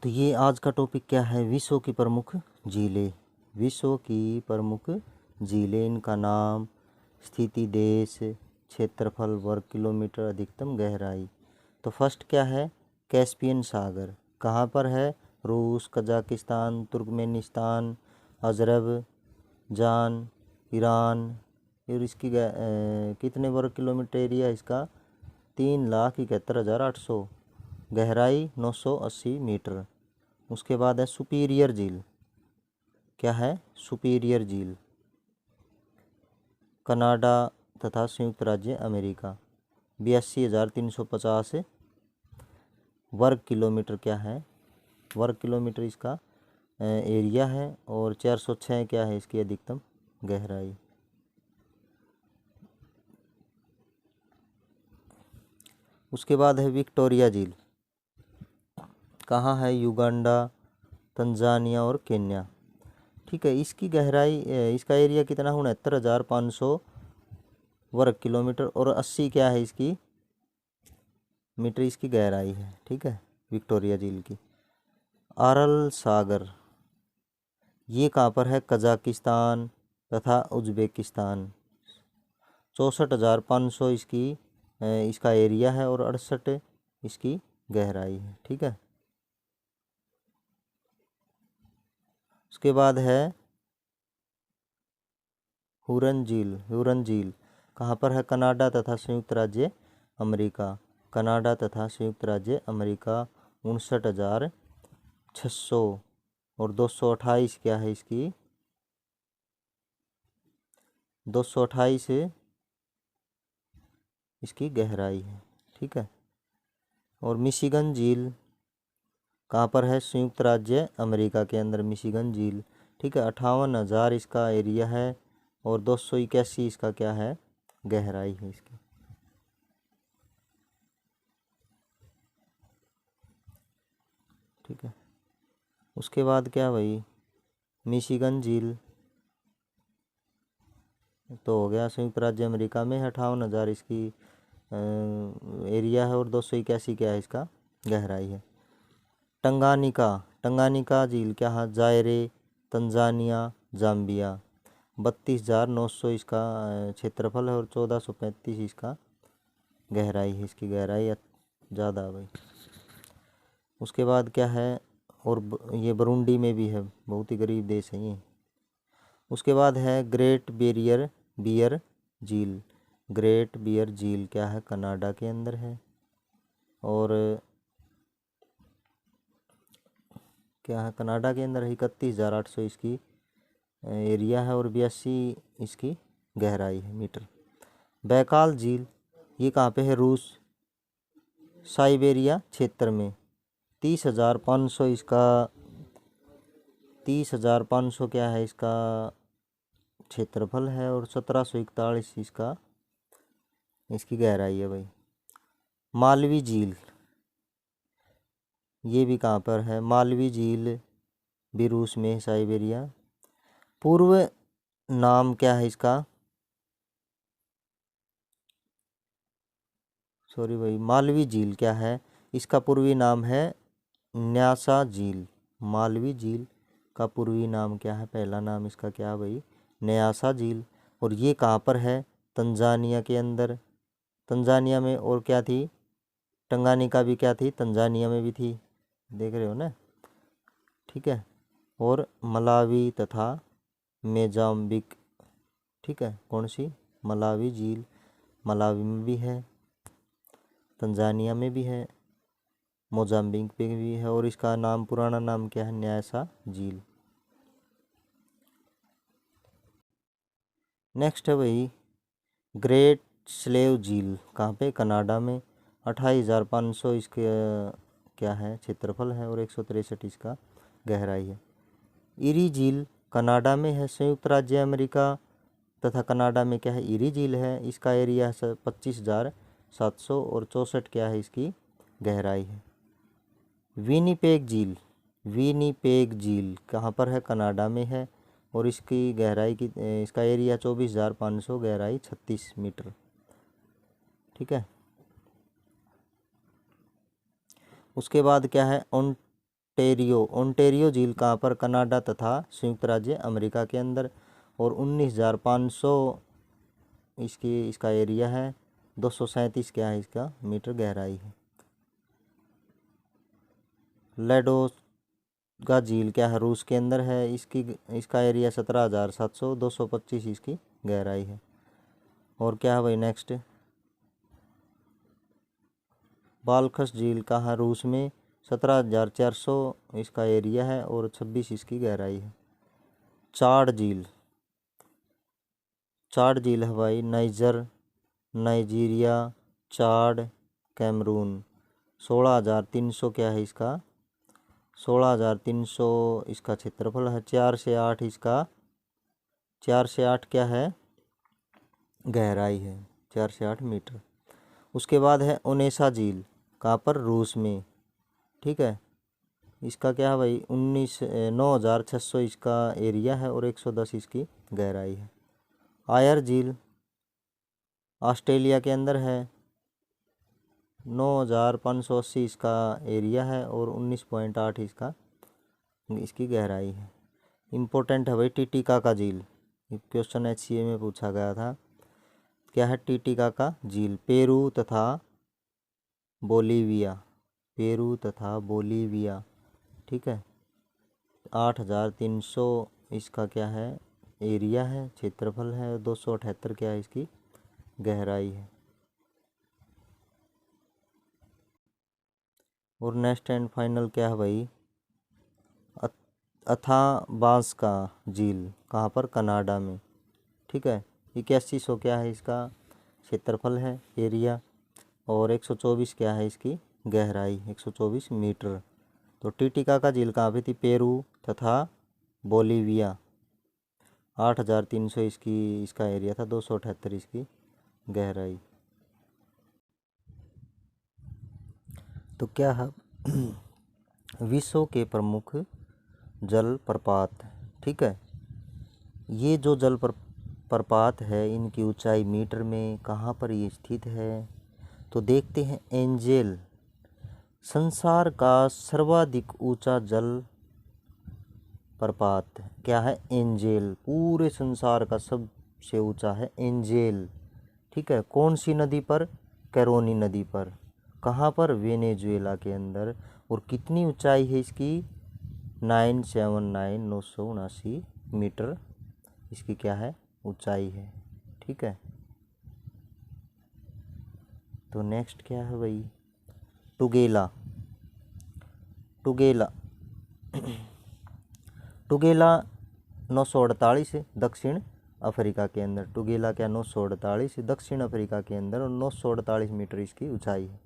तो ये आज का टॉपिक क्या है, विश्व की प्रमुख झीलें। विश्व की प्रमुख झीलें, इनका नाम, स्थिति, देश, क्षेत्रफल, वर्ग किलोमीटर, अधिकतम गहराई। तो फर्स्ट क्या है, कैस्पियन सागर। कहाँ पर है, रूस, कजाकिस्तान, तुर्कमेनिस्तान, अजरबैजान, ईरान। और इसकी कितने वर्ग किलोमीटर एरिया है इसका, 3,71,800। गहराई 980 मीटर। उसके बाद है सुपीरियर झील। क्या है, सुपीरियर झील, कनाडा तथा संयुक्त राज्य अमेरिका, 82,350 वर्ग किलोमीटर। क्या है, वर्ग किलोमीटर इसका एरिया है। और 406 क्या है इसकी अधिकतम गहराई। उसके बाद है विक्टोरिया झील। कहाँ है, युगांडा, तंजानिया और केन्या। ठीक है, इसकी गहराई, इसका एरिया कितना, 69,500 वर्ग किलोमीटर। और 80 क्या है इसकी मीटर इसकी गहराई है। ठीक है, विक्टोरिया झील की। आरल सागर, ये कहाँ पर है, कजाकिस्तान तथा उज्बेकिस्तान। 64,500 इसका एरिया है और 68 इसकी गहराई है। ठीक है, उसके बाद है हुरन झील। हुरन झील कहाँ पर है, कनाडा तथा संयुक्त राज्य अमेरिका। कनाडा तथा संयुक्त राज्य अमेरिका, 59,600 और 228 क्या है इसकी, 228 इसकी गहराई है। ठीक है, और मिशिगन झील कहाँ पर है, संयुक्त राज्य अमेरिका के अंदर मिशिगन झील। ठीक है, 58,000 इसका एरिया है और 281 इसका क्या है, गहराई है इसकी। ठीक है, उसके बाद क्या भाई, मिशिगन झील तो हो गया, संयुक्त राज्य अमेरिका में 58,000 इसकी एरिया है और 281 क्या है इसका गहराई है। टंगानिका, टंगानिका झील क्या है, जायरे, तंजानिया, जाम्बिया, 32,900 इसका क्षेत्रफल है और 1,435 इसका गहराई है। इसकी गहराई ज़्यादा है भाई। उसके बाद क्या है, और ये बरूंडी में भी है, बहुत ही गरीब देश है ये। उसके बाद है ग्रेट बियर झील। ग्रेट बियर झील क्या है, कनाडा के अंदर है। और क्या है, कनाडा के अंदर 31,800 इसकी एरिया है और 82 इसकी गहराई है मीटर। बैकाल झील, ये कहाँ पे है, रूस, साइबेरिया क्षेत्र में, 30,500 इसका, 30,500 क्या है इसका क्षेत्रफल है और 1,741 इसकी गहराई है भाई। मालवी झील, ये भी कहाँ पर है, मालवी झील भी रूस में, साइबेरिया। पूर्व नाम क्या है इसका, सॉरी भाई, मालवी झील क्या है, इसका पूर्वी नाम है न्यासा झील। मालवी झील का पूर्वी नाम क्या है, पहला नाम इसका क्या है भाई, न्यासा झील। और ये कहाँ पर है, तंजानिया के अंदर। तंजानिया में, और क्या थी, टंगानिका भी क्या थी, तंजानिया में भी थी, देख रहे हो ना। ठीक है, और मलावी तथा मोजाम्बिक। ठीक है, कौन सी, मलावी झील मलावी में भी है, तंजानिया में भी है, मोजाम्बिक पे भी है। और इसका नाम, पुराना नाम क्या है, न्यासा झील। नेक्स्ट है भाई ग्रेट स्लेव झील। कहाँ पे, कनाडा में, 28,500 इसके क्या है क्षेत्रफल है और 163 इसका गहराई है। इरी झील कनाडा में है, संयुक्त राज्य अमेरिका तथा कनाडा में क्या है, इरी झील है। इसका एरिया है 25,700 और 64 क्या है इसकी गहराई है। विनिपेग झील, विनिपेग झील कहाँ पर है, कनाडा में है और इसकी गहराई की, इसका एरिया 24,500, गहराई 36 मीटर। ठीक है, उसके बाद क्या है, ओंटेरियो झील कहाँ पर? कनाडा तथा संयुक्त राज्य अमेरिका के अंदर। और 19,500 इसका एरिया है। 237 क्या है इसका मीटर गहराई है। लेडोगा झील क्या है? रूस के अंदर है। इसका एरिया 17,700, 225 इसकी गहराई है। और क्या है भाई नेक्स्ट? बालखस झील कहाँ है? रूस में। 17,400 इसका एरिया है और 26 इसकी गहराई है। चाड झील है भाई नाइजीरिया, चाड, कैमरून। 16,300 क्या है इसका? 16,300 इसका क्षेत्रफल है। 4 से 8 क्या है गहराई है? 4 से 8 मीटर। उसके बाद है ओनेसा झील कहाँ पर? रूस में। ठीक है। इसका क्या है भाई? 9,600 इसका एरिया है और 110 इसकी गहराई है। आयर झील ऑस्ट्रेलिया के अंदर है। 9,580 इसका एरिया है और 19.8 इसकी गहराई है। इम्पोर्टेंट है भाई टीटीकाका झील। क्वेश्चन HCA में पूछा गया था। क्या है टीटीकाका झील? पेरू तथा बोलीविया। ठीक है। 8,300 इसका क्या है एरिया है, क्षेत्रफल है। 278 क्या है इसकी गहराई है। और नेक्स्ट एंड फाइनल क्या है भाई? अथाबास्का झील कहाँ पर? कनाडा में। ठीक है। 8100 क्या है इसका क्षेत्रफल है, एरिया। और 124 क्या है इसकी गहराई? 124 मीटर। तो टीटीकाका झील कहाँ पे थी? पेरू तथा बोलीविया। 8,300 इसका एरिया था। 278 इसकी गहराई। तो क्या है विश्व के प्रमुख जल प्रपात। ठीक है। ये जो प्रपात है इनकी ऊंचाई मीटर में कहाँ पर ये स्थित है? तो देखते हैं। एंजेल संसार का सर्वाधिक ऊंचा जल प्रपात क्या है? एंजेल। पूरे संसार का सबसे ऊंचा है एंजेल। ठीक है। कौन सी नदी पर? कैरोनी नदी पर। कहाँ पर? वेनेजुएला के अंदर। और कितनी ऊंचाई है इसकी? 979 मीटर इसकी क्या है ऊंचाई है। ठीक है। तो नेक्स्ट क्या है भाई? टुगेला टुगेला 948 दक्षिण अफ्रीका के अंदर। टुगेला क्या? 948 दक्षिण अफ्रीका के अंदर और 948 मीटर इसकी ऊंचाई है।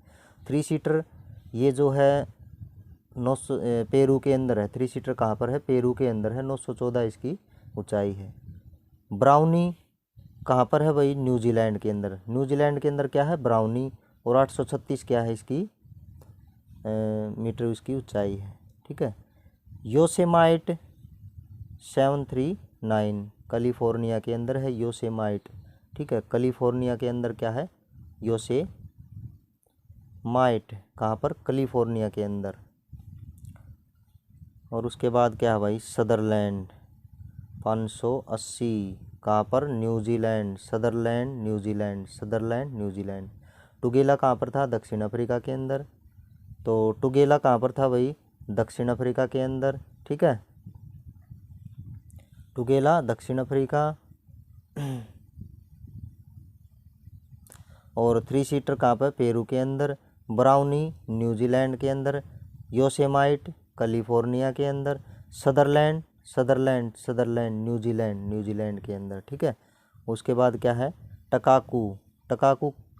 3 सीटर ये जो है पेरू के अंदर है। 3 सीटर कहाँ पर है? पेरू के अंदर है। 914 इसकी ऊंचाई है। ब्राउनी कहाँ पर है भाई? न्यूजीलैंड के अंदर। न्यूजीलैंड के अंदर क्या है? ब्राउनी। और 836 क्या है इसकी मीटर इसकी ऊंचाई है। ठीक है। योसेमाइट 739 कैलिफोर्निया के अंदर है योसेमाइट। ठीक है। कैलिफोर्निया के अंदर क्या है? योसेमाइट कहाँ पर? कैलिफोर्निया के अंदर। और उसके बाद क्या है भाई? सदरलैंड 580 कहाँ पर? न्यूजीलैंड। Sutherland New Zealand. टुगेला कहाँ पर था? दक्षिण अफ्रीका के अंदर। तो टुगेला कहाँ पर था भाई? दक्षिण अफ्रीका के अंदर। ठीक है। टुगेला दक्षिण अफ्रीका। और 3 सीटर कहाँ पर? पेरू के अंदर। ब्राउनी न्यूजीलैंड के अंदर। योसेमाइट कैलिफोर्निया के अंदर। सदरलैंड न्यूजीलैंड के अंदर। ठीक है। उसके बाद क्या है? टकाकू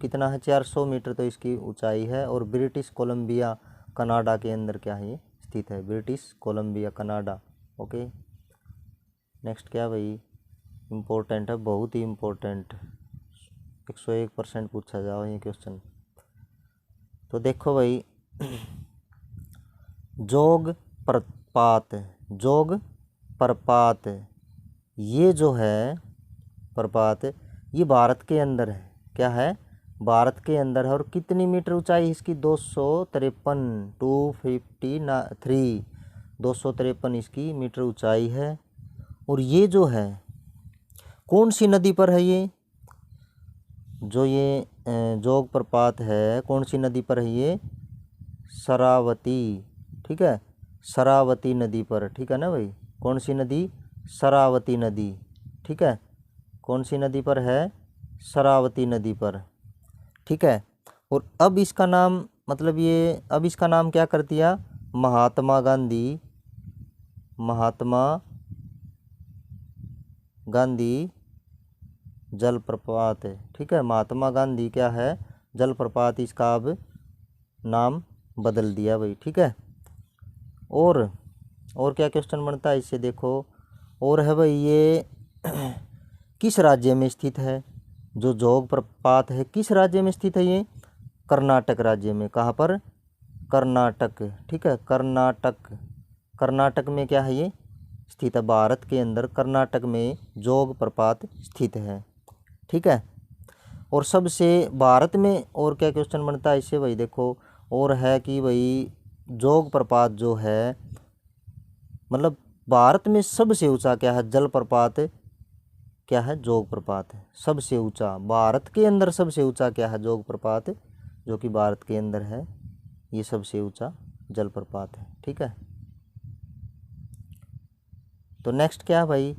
कितना है? 400 मीटर तो इसकी ऊंचाई है। और ब्रिटिश कोलंबिया कनाडा के अंदर क्या है ये स्थित है? British Columbia Canada. Okay. Next क्या भाई? इम्पोर्टेंट है, बहुत ही इम्पोर्टेंट। 101% पूछा जाओ ये क्वेश्चन। तो देखो भाई जोग प्रपात ये जो है प्रपात ये भारत के अंदर है। क्या है? भारत के अंदर है। और कितनी मीटर ऊंचाई इसकी? 253 253 इसकी मीटर ऊंचाई है। और ये जो है कौन सी नदी पर है, ये जो ये जोग प्रपात है कौन सी नदी पर है ये, शरावती, ठीक है, शरावती नदी पर, ठीक है ना भाई। कौन सी नदी, शरावती नदी, ठीक है, कौन सी नदी पर है, शरावती नदी पर, ठीक है। और अब इसका नाम मतलब ये अब इसका नाम क्या कर दिया, महात्मा गांधी, महात्मा गांधी जलप्रपात है, ठीक है। महात्मा गांधी क्या है, जलप्रपात, इसका अब नाम बदल दिया भाई, ठीक है। और क्या क्वेश्चन बनता है इससे देखो, और है भाई ये किस राज्य में स्थित है, जो जोग प्रपात है किस राज्य में स्थित है ये, कर्नाटक राज्य में। कहाँ पर, कर्नाटक, ठीक है, कर्नाटक, कर्नाटक में क्या है ये स्थित है, भारत के अंदर कर्नाटक में जोग प्रपात स्थित है, ठीक है। और सबसे भारत में और क्या क्वेश्चन बनता है इससे भाई देखो, और है कि भाई जोग प्रपात जो है मतलब भारत में सबसे ऊंचा क्या है, जल प्रपात क्या है, जोग प्रपात है सबसे ऊंचा। भारत के अंदर सबसे ऊंचा क्या है, जोग प्रपात, जो कि भारत के अंदर है, ये सबसे ऊंचा जल प्रपात है, ठीक है। तो नेक्स्ट क्या है भाई,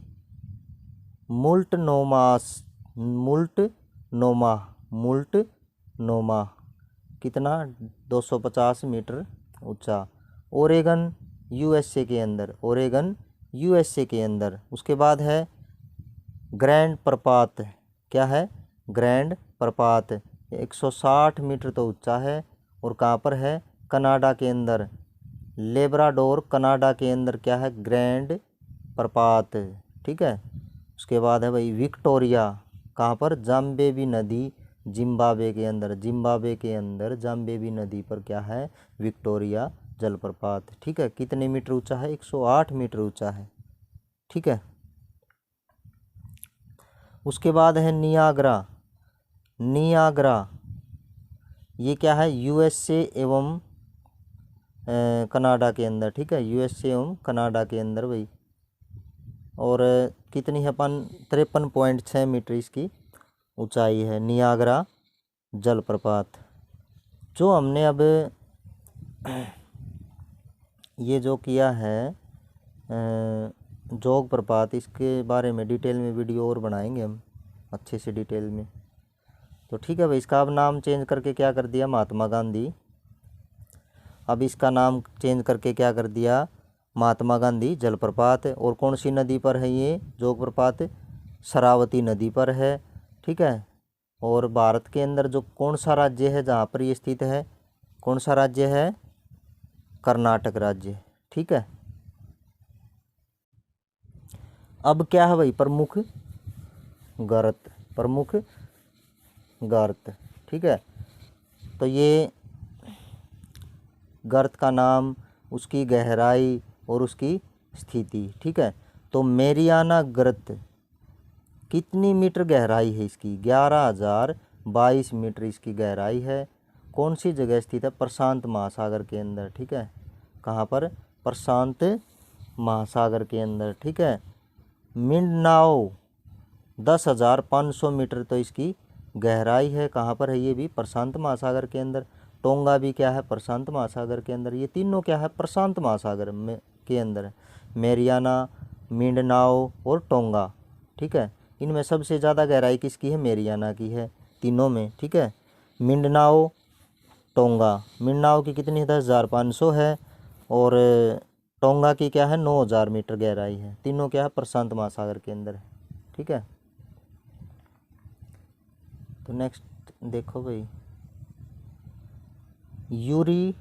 मुल्टनोमास, मुल्टनोमा, मुल्टनोमा कितना, 250 मीटर ऊंचा, ओरेगन यूएसए के अंदर, ओरेगन यूएसए के अंदर। उसके बाद है ग्रैंड प्रपात, क्या है, ग्रैंड प्रपात, 160 मीटर तो ऊंचा है, और कहाँ पर है, कनाडा के अंदर, लेब्राडोर कनाडा के अंदर क्या है, ग्रैंड प्रपात, ठीक है। उसके बाद है भाई विक्टोरिया, कहाँ पर, जाम्बेबी नदी, जिम्बाब्वे के अंदर, जिम्बाब्वे के अंदर जाम्बेबी नदी पर क्या है, विक्टोरिया जलप्रपात, ठीक है। कितने मीटर ऊंचा है, 108 मीटर ऊंचा है, ठीक है। उसके बाद है नियाग्रा, नियाग्रा ये क्या है, यूएसए एवं कनाडा के अंदर, ठीक है, यूएसए एवं कनाडा के अंदर भाई। और कितनी है अपन, 53.6 मीटर इसकी ऊंचाई है, नियाग्रा जलप्रपात। जो हमने अब ये जो किया है जोग प्रपात, इसके बारे में डिटेल में वीडियो और बनाएंगे हम अच्छे से डिटेल में। तो ठीक है भाई, इसका अब नाम चेंज करके क्या कर दिया, महात्मा गांधी। अब इसका नाम चेंज करके क्या कर दिया, महात्मा गांधी जलप्रपात। और कौन सी नदी पर है ये जोग प्रपात, शरावती नदी पर है, ठीक है। और भारत के अंदर जो कौन सा राज्य है जहाँ पर ये स्थित है, कौन सा राज्य है, कर्नाटक राज्य, ठीक है। अब क्या है भाई, प्रमुख गर्त, प्रमुख गर्त, ठीक है। तो ये गर्त का नाम, उसकी गहराई और उसकी स्थिति, ठीक है। तो मेरियाना गर्त कितनी मीटर गहराई है इसकी, 11,022 मीटर इसकी गहराई है। कौन सी जगह स्थित है, प्रशांत महासागर के अंदर, ठीक है। कहाँ पर, प्रशांत महासागर के अंदर, ठीक है। मिंडनाओ 10,500 मीटर तो इसकी गहराई है, कहाँ पर है, ये भी प्रशांत महासागर के अंदर। टोंगा भी क्या है, प्रशांत महासागर के अंदर। ये तीनों क्या है, प्रशांत महासागर में के अंदर, मेरियाना, मिंडनाओ और टोंगा, ठीक है। इनमें सबसे ज़्यादा गहराई किसकी है, मेरियाना की है तीनों में, ठीक है। मिंडनाओ, टोंगा, मिंडनाओ की कितनी है, 10,500 है, और टोंगा की क्या है, 9,000 मीटर गहराई है। तीनों क्या है, प्रशांत महासागर के अंदर है, ठीक है। तो नेक्स्ट देखो भाई, यूरी,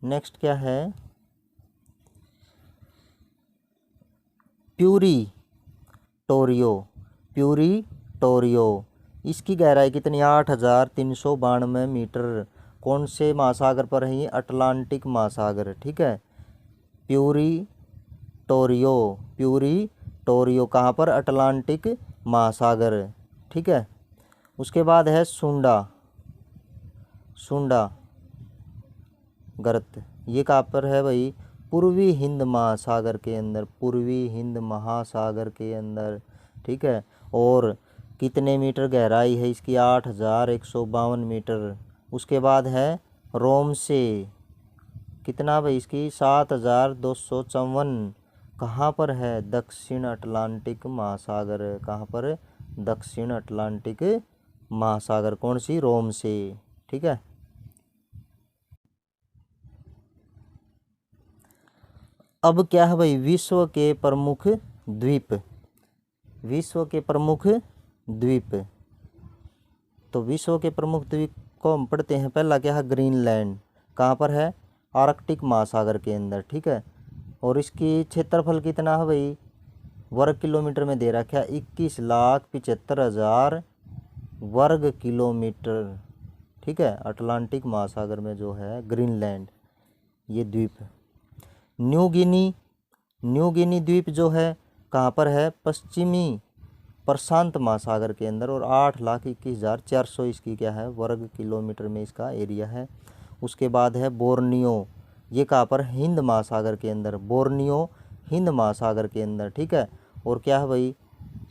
नेक्स्ट क्या है, प्यूरी टोरियो, प्यूरी टोरियो, इसकी गहराई कितनी, 8,392 मीटर। कौन से महासागर पर है ये, अटलांटिक महासागर, ठीक है। प्यूरी टोरियो, प्यूरी टोरियो कहाँ पर, अटलांटिक महासागर, ठीक है। उसके बाद है सुंडा, सुंडा गर्त, ये कहाँ पर है भाई, पूर्वी हिंद महासागर के अंदर, पूर्वी हिंद महासागर के अंदर, ठीक है। और कितने मीटर गहराई है इसकी? 8152 मीटर। उसके बाद है रोम से, कितना भाई इसकी? 7254। कहाँ पर है? दक्षिण अटलांटिक महासागर। कहाँ पर? दक्षिण अटलांटिक महासागर। कौन सी? रोम से, ठीक है। अब क्या है भाई? विश्व के प्रमुख द्वीप, विश्व के प्रमुख द्वीप। तो विश्व के प्रमुख द्वीप को हम पढ़ते हैं। पहला क्या है? ग्रीनलैंड। कहाँ पर है? आर्कटिक महासागर के अंदर, ठीक है। और इसकी क्षेत्रफल कितना है भाई? वर्ग किलोमीटर में दे रखा है 21,75,000 वर्ग किलोमीटर, ठीक है। अटलांटिक महासागर में जो है ग्रीनलैंड, ये द्वीप। न्यू गिनी, न्यू गिनी द्वीप जो है कहाँ पर है? पश्चिमी प्रशांत महासागर के अंदर। और 8,21,400 इसकी क्या है? वर्ग किलोमीटर में इसका एरिया है। उसके बाद है बोर्नियो, ये कहाँ पर? हिंद महासागर के अंदर। बोर्नियो हिंद महासागर के अंदर, ठीक है। और क्या है भाई?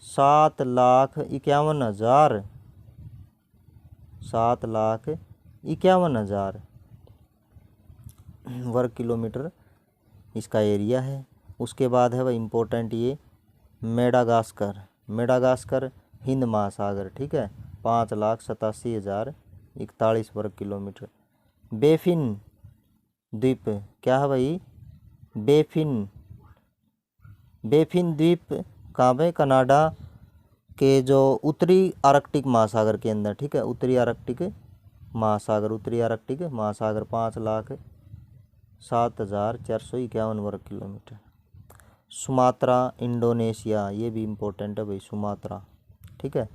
7,51,000, 7,51,000 वर्ग किलोमीटर इसका एरिया है। उसके बाद है भाई इम्पोर्टेंट ये मेडागास्कर, मेडागास्कर हिंद महासागर, ठीक है। 5,87,041 वर्ग किलोमीटर। बेफिन द्वीप, क्या है भाई? बेफिन, बेफिन द्वीप कहाँ पे? कनाडा के जो उत्तरी आर्कटिक महासागर के अंदर, ठीक है। उत्तरी आर्कटिक महासागर, उत्तरी आर्कटिक महासागर। 5,07,451 वर्ग किलोमीटर। सुमात्रा इंडोनेशिया, ये भी इम्पोर्टेंट है भाई, सुमात्रा, ठीक है।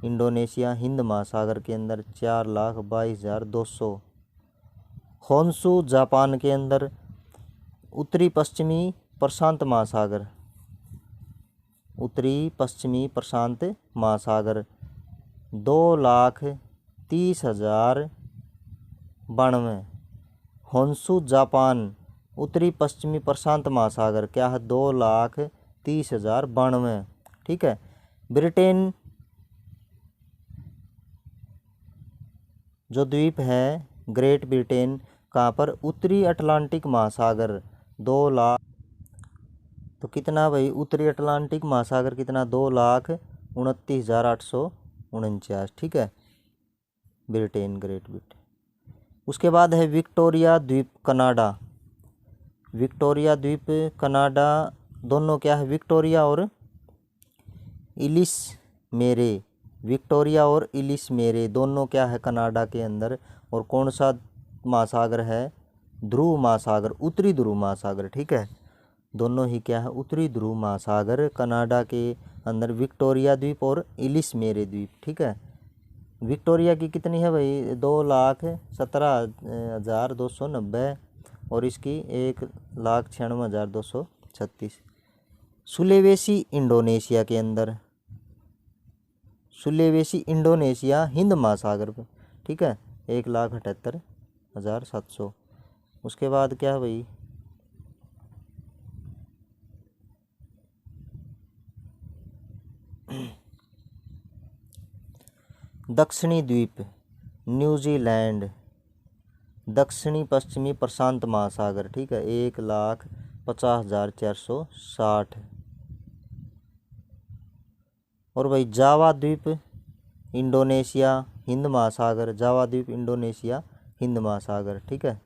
इंडोनेशिया हिंद महासागर के अंदर। 4,22,200। होन्शु जापान के अंदर। उत्तरी पश्चिमी प्रशांत महासागर, उत्तरी पश्चिमी प्रशांत महासागर। 2,30,092। होन्शु जापान, उत्तरी पश्चिमी प्रशांत महासागर, क्या है? 2,30,092, ठीक है। ब्रिटेन जो द्वीप है, ग्रेट ब्रिटेन, कहाँ पर? उत्तरी अटलांटिक महासागर। 2,00,000, तो कितना भाई? उत्तरी अटलांटिक महासागर कितना? 2,29,849, ठीक है। Britain, great Britain. उसके बाद है विक्टोरिया द्वीप, कनाडा। विक्टोरिया द्वीप कनाडा, दोनों क्या है? विक्टोरिया और इलिस मेरे, विक्टोरिया और इलिस मेरे दोनों क्या है? कनाडा के अंदर। और कौन सा महासागर है? ध्रुव महासागर, उत्तरी ध्रुव महासागर, ठीक है। दोनों ही क्या है? उत्तरी ध्रुव महासागर कनाडा के अंदर। विक्टोरिया द्वीप और इलिस मेरे द्वीप, ठीक है। विक्टोरिया की कितनी है भाई? 2,17,290। और इसकी 1,96,236। सुलेवेसी इंडोनेशिया के अंदर, सुलेवेसी इंडोनेशिया हिंद महासागर पे, ठीक है। 1,78,700। उसके बाद क्या है भाई? दक्षिणी द्वीप, न्यूजीलैंड, दक्षिणी पश्चिमी प्रशांत महासागर, ठीक है। 1,50,460। और भाई जावा द्वीप, इंडोनेशिया हिंद महासागर। जावा द्वीप इंडोनेशिया हिंद महासागर, ठीक है।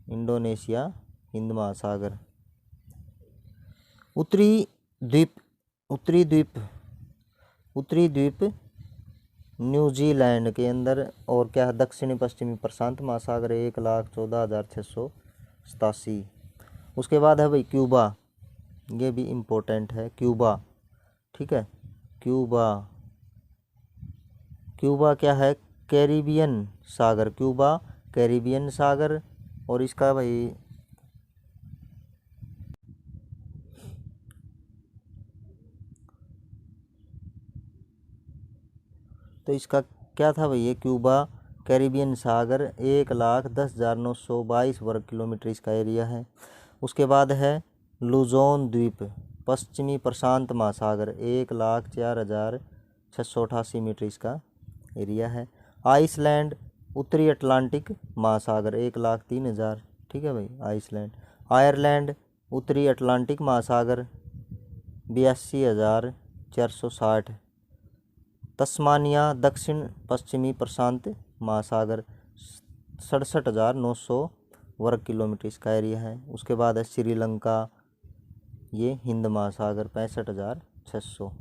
इंडोनेशिया हिंद महासागर। उत्तरी द्वीप, उत्तरी द्वीप, उत्तरी द्वीप न्यूजीलैंड के अंदर। और क्या है? दक्षिणी पश्चिमी प्रशांत महासागर। 1,14,687। उसके बाद है भाई क्यूबा, ये भी इम्पोर्टेंट है, क्यूबा, ठीक है। क्यूबा, क्यूबा क्या है? कैरिबियन सागर, क्यूबा कैरिबियन सागर। और इसका भाई तो इसका क्या था भाई? ये क्यूबा कैरिबियन सागर 1,10,922 वर्ग किलोमीटर इसका एरिया है। उसके बाद है लुजोन द्वीप, पश्चिमी प्रशांत महासागर 1,04,688 मीटर इसका एरिया है। आइसलैंड उत्तरी अटलांटिक महासागर 1,03,000, ठीक है भाई आइसलैंड। आयरलैंड उत्तरी अटलांटिक महासागर 82,460। तस्मानिया दक्षिण पश्चिमी प्रशांत महासागर 67,900 वर्ग किलोमीटर इसका एरिया है। उसके बाद है श्रीलंका, ये हिंद महासागर 65,600।